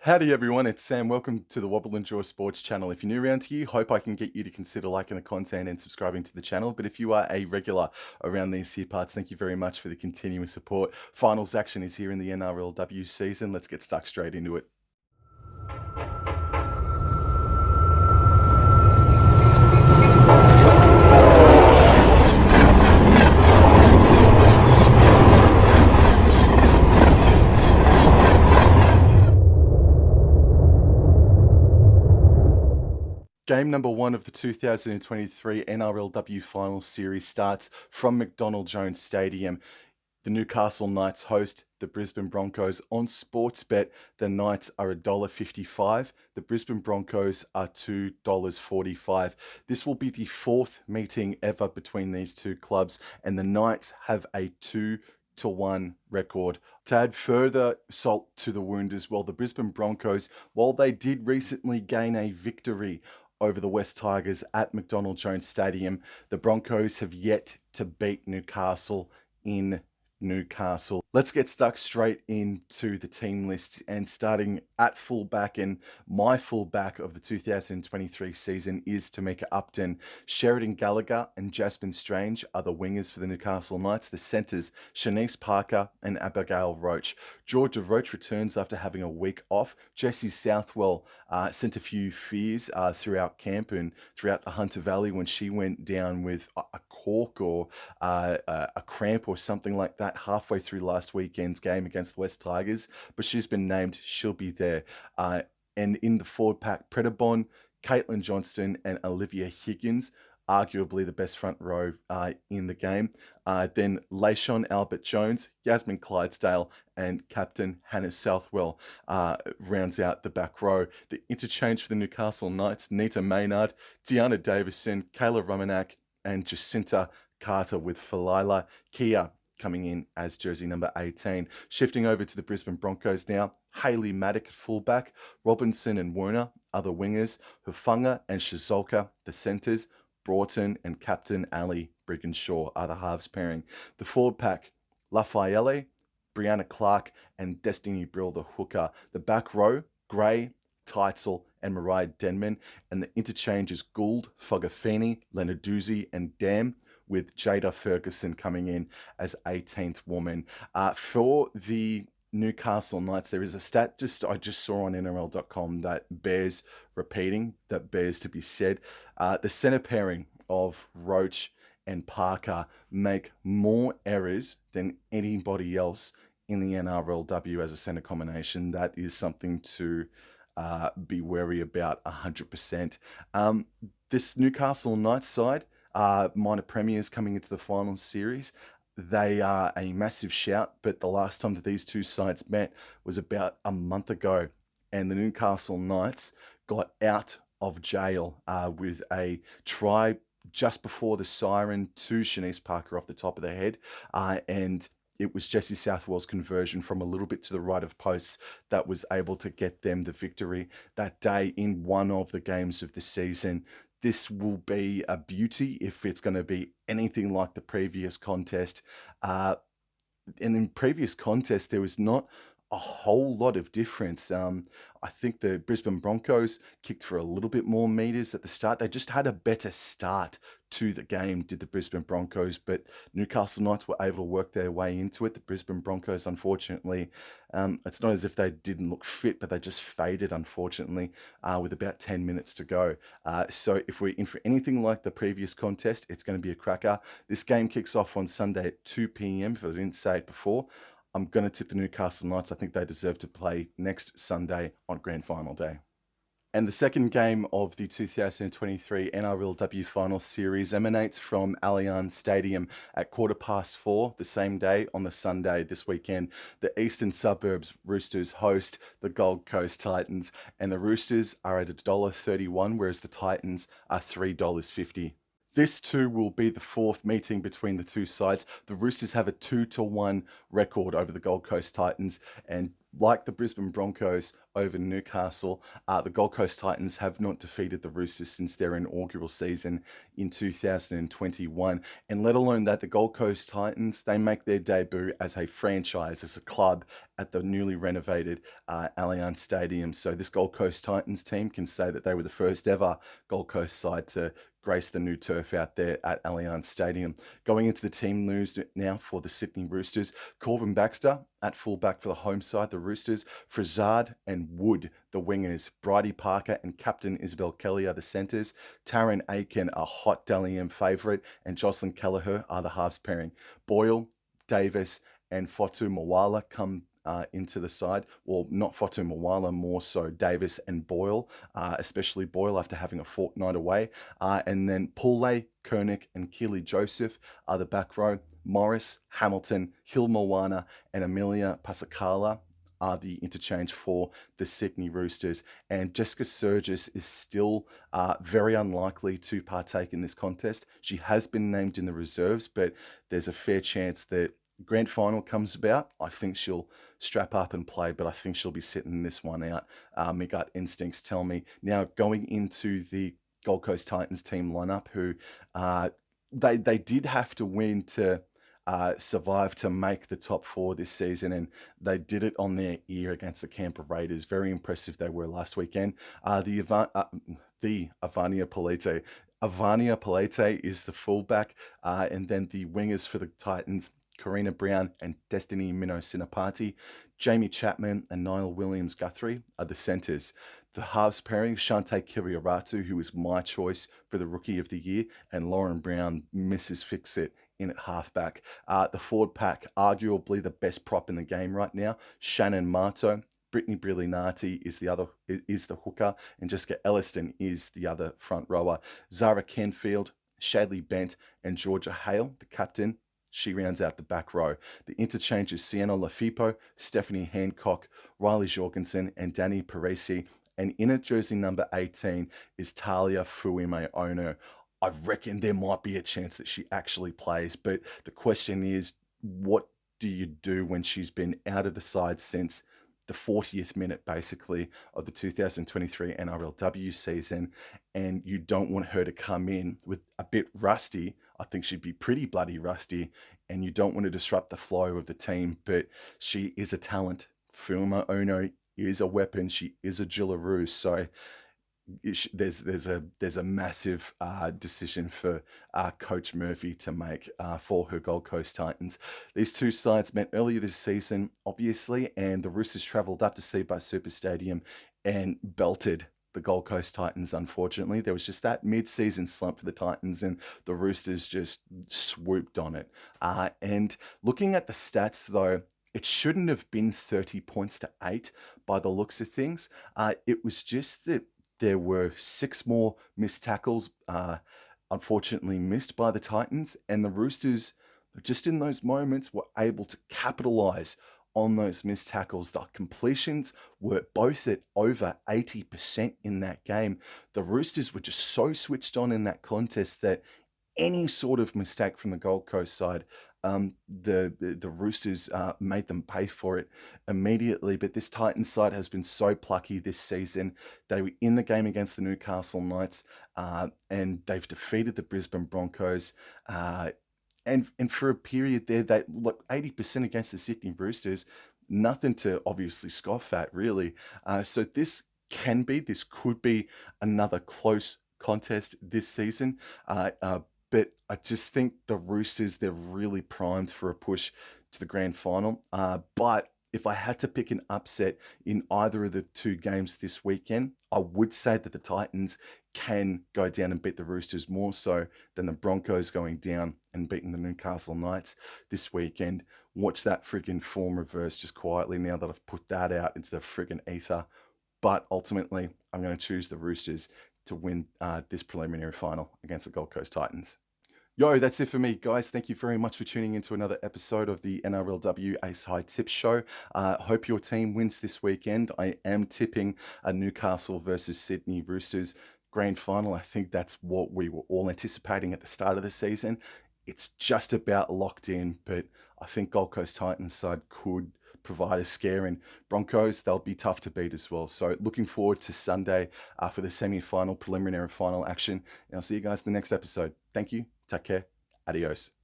Howdy everyone, it's Sam. Welcome to the Wobble and Jaw Sports channel. If you're new around here, hope I can get you to consider liking the content and subscribing to the channel. But if you are a regular around these here parts, thank you very much for the continuous support. Finals action is here in the NRLW season. Let's get stuck straight into it. Game number one of the 2023 NRLW Finals Series starts from McDonald Jones Stadium. The Newcastle Knights host the Brisbane Broncos. On Sportsbet, the Knights are $1.55. The Brisbane Broncos are $2.45. This will be the fourth meeting ever between these two clubs, and the Knights have a 2-1 record. To add further salt to the wound as well, the Brisbane Broncos, while they did recently gain a victory over the West Tigers at McDonald Jones Stadium, the Broncos have yet to beat Newcastle in Newcastle. Let's get stuck straight into the team lists, and starting at fullback, and my fullback of the 2023 season is Tamika Upton. Sheridan Gallagher and Jasmine Strange are the wingers for the Newcastle Knights. The centres, Shanice Parker and Abigail Roach. Georgia Roach returns after having a week off. Jessie Southwell sent a few fears throughout camp and throughout the Hunter Valley when she went down with a cork or a cramp or something like that halfway through last weekend's game against the West Tigers, but she's been named. She'll be there. And in the forward pack, Predabon, Caitlin Johnston and Olivia Higgins, arguably the best front row in the game. Then Layshawn Albert-Jones, Yasmin Clydesdale, and Captain Hannah Southwell rounds out the back row. The interchange for the Newcastle Knights, Nita Maynard, Deanna Davison, Kayla Romanak, and Jacinta Carter, with Falila Kia coming in as jersey number 18. Shifting over to the Brisbane Broncos now, Hayley Maddock at fullback, Robinson and Werner are the wingers, Hufanga and Shizolka the centres, Broughton and Captain Ali Brigginshaw are the halves pairing. The forward pack, Lafayette, Brianna Clark and Destiny Brill the hooker. The back row, Gray, Teitzel and Mariah Denman, and the interchange is Gould, Fogafini, Lenarduzzi and Dam, with Jada Ferguson coming in as 18th woman. For the Newcastle Knights, there is a stat I just saw on NRL.com that bears repeating, that bears to be said. The centre pairing of Roach and Parker make more errors than anybody else in the NRLW as a centre combination. That is something to be wary about 100%. This Newcastle Knights side, minor premiers coming into the final series. They are a massive shout, but the last time that these two sides met was about a month ago, and the Newcastle Knights got out of jail with a try just before the siren to Shanice Parker off the top of the head, and it was Jessie Southwell's conversion from a little bit to the right of posts that was able to get them the victory that day in one of the games of the season. This will be a beauty if it's going to be anything like the previous contest. And in previous contests, there was not a whole lot of difference. I think the Brisbane Broncos kicked for a little bit more meters at the start. They just had a better start to the game, did the Brisbane Broncos, but Newcastle Knights were able to work their way into it. The Brisbane Broncos, unfortunately, it's not as if they didn't look fit, but they just faded, unfortunately, with about 10 minutes to go. So if we're in for anything like the previous contest, it's going to be a cracker. This game kicks off on Sunday at 2 p.m, if I didn't say it before. I'm going to tip the Newcastle Knights. I think they deserve to play next Sunday on Grand Final Day. And the second game of the 2023 NRLW Final Series emanates from Allianz Stadium at 4:15 the same day on the Sunday this weekend. The Eastern Suburbs Roosters host the Gold Coast Titans, and the Roosters are at $1.31, whereas the Titans are $3.50. This too will be the fourth meeting between the two sides. The Roosters have a 2-1 record over the Gold Coast Titans, and like the Brisbane Broncos over Newcastle, the Gold Coast Titans have not defeated the Roosters since their inaugural season in 2021. And let alone that, the Gold Coast Titans, they make their debut as a franchise, as a club at the newly renovated Allianz Stadium. So this Gold Coast Titans team can say that they were the first ever Gold Coast side to grace the new turf out there at Allianz Stadium. Going into the team news now for the Sydney Roosters, Corbin Baxter at fullback for the home side, the Roosters, Frizard and Wood, the wingers, Bridie Parker and captain Isabel Kelly are the centres, Taryn Aiken, a hot Dally M favourite, and Jocelyn Kelleher are the halves pairing. Boyle, Davis and Fotu Mawala come into the side. Well, not Fotu Mawala, more so Davis and Boyle, especially Boyle after having a fortnight away. And then Pule, Koenig, and Keely Joseph are the back row. Morris, Hamilton, Hill Moana, and Amelia Pasakala are the interchange for the Sydney Roosters. And Jessica Surgis is still very unlikely to partake in this contest. She has been named in the reserves, but there's a fair chance that grand final comes about, I think she'll strap up and play, but I think she'll be sitting this one out. My gut instincts tell me. Now, going into the Gold Coast Titans team lineup, who they did have to win to survive to make the top four this season, and they did it on their ear against the Canberra Raiders. Very impressive they were last weekend. The Avania Polite. Avania Polite is the fullback, and then the wingers for the Titans, Karina Brown and Destiny Minnow Sinapati. Jamie Chapman and Niall Williams Guthrie are the centres. The halves pairing, Shante Kiriaratu, who is my choice for the Rookie of the Year, and Lauren Brown, Mrs. Fix-It, in at halfback. The forward pack, arguably the best prop in the game right now, Shannon Marto. Brittany Brillinati is the hooker, and Jessica Elliston is the other front rower. Zara Kenfield, Shadley Bent, and Georgia Hale, the captain. She rounds out the back row. The interchange is Sienna Lafipo, Stephanie Hancock, Riley Jorgensen, and Danny Parisi. And in at jersey number 18 is Talia Fuime Ono. I reckon there might be a chance that she actually plays, but the question is, what do you do when she's been out of the side since the 40th minute, basically, of the 2023 NRLW season, and you don't want her to come in with a bit rusty? I think she'd be pretty bloody rusty, and you don't want to disrupt the flow of the team, but she is a talent. Fuima Ono is a weapon. She is a Jillaroo, so there's a massive decision for Coach Murphy to make for her Gold Coast Titans. These two sides met earlier this season, obviously, and the Roosters travelled up to Cbus Super Stadium and belted the Gold Coast Titans. Unfortunately, there was just that mid-season slump for the Titans, and the Roosters just swooped on it. And looking at the stats, though, it shouldn't have been 30 points to 8 by the looks of things. It was just that there were 6 more missed tackles, unfortunately missed by the Titans, and the Roosters, just in those moments, were able to capitalize on those missed tackles. The completions were both at over 80% in that game. The Roosters were just so switched on in that contest that any sort of mistake from the Gold Coast side, the Roosters made them pay for it immediately. But this Titans side has been so plucky this season. They were in the game against the Newcastle Knights, and they've defeated the Brisbane Broncos. And for a period there, they look 80% against the Sydney Roosters. Nothing to obviously scoff at, really. So this could be another close contest this season. But I just think the Roosters, they're really primed for a push to the grand final. But if I had to pick an upset in either of the two games this weekend, I would say that the Titans can go down and beat the Roosters more so than the Broncos going down and beating the Newcastle Knights this weekend. Watch that friggin' form reverse just quietly now that I've put that out into the friggin' ether. But ultimately, I'm going to choose the Roosters to win this preliminary final against the Gold Coast Titans. Yo, that's it for me, guys. Thank you very much for tuning into another episode of the NRLW Ace High Tips Show. Hope your team wins this weekend. I am tipping a Newcastle versus Sydney Roosters grand final. I think that's what we were all anticipating at the start of the season. It's just about locked in, but I think Gold Coast Titans side could provide a scare, and Broncos, they'll be tough to beat as well. So looking forward to Sunday for the semi-final, preliminary and final action. And I'll see you guys in the next episode. Thank you. Take care. Adios.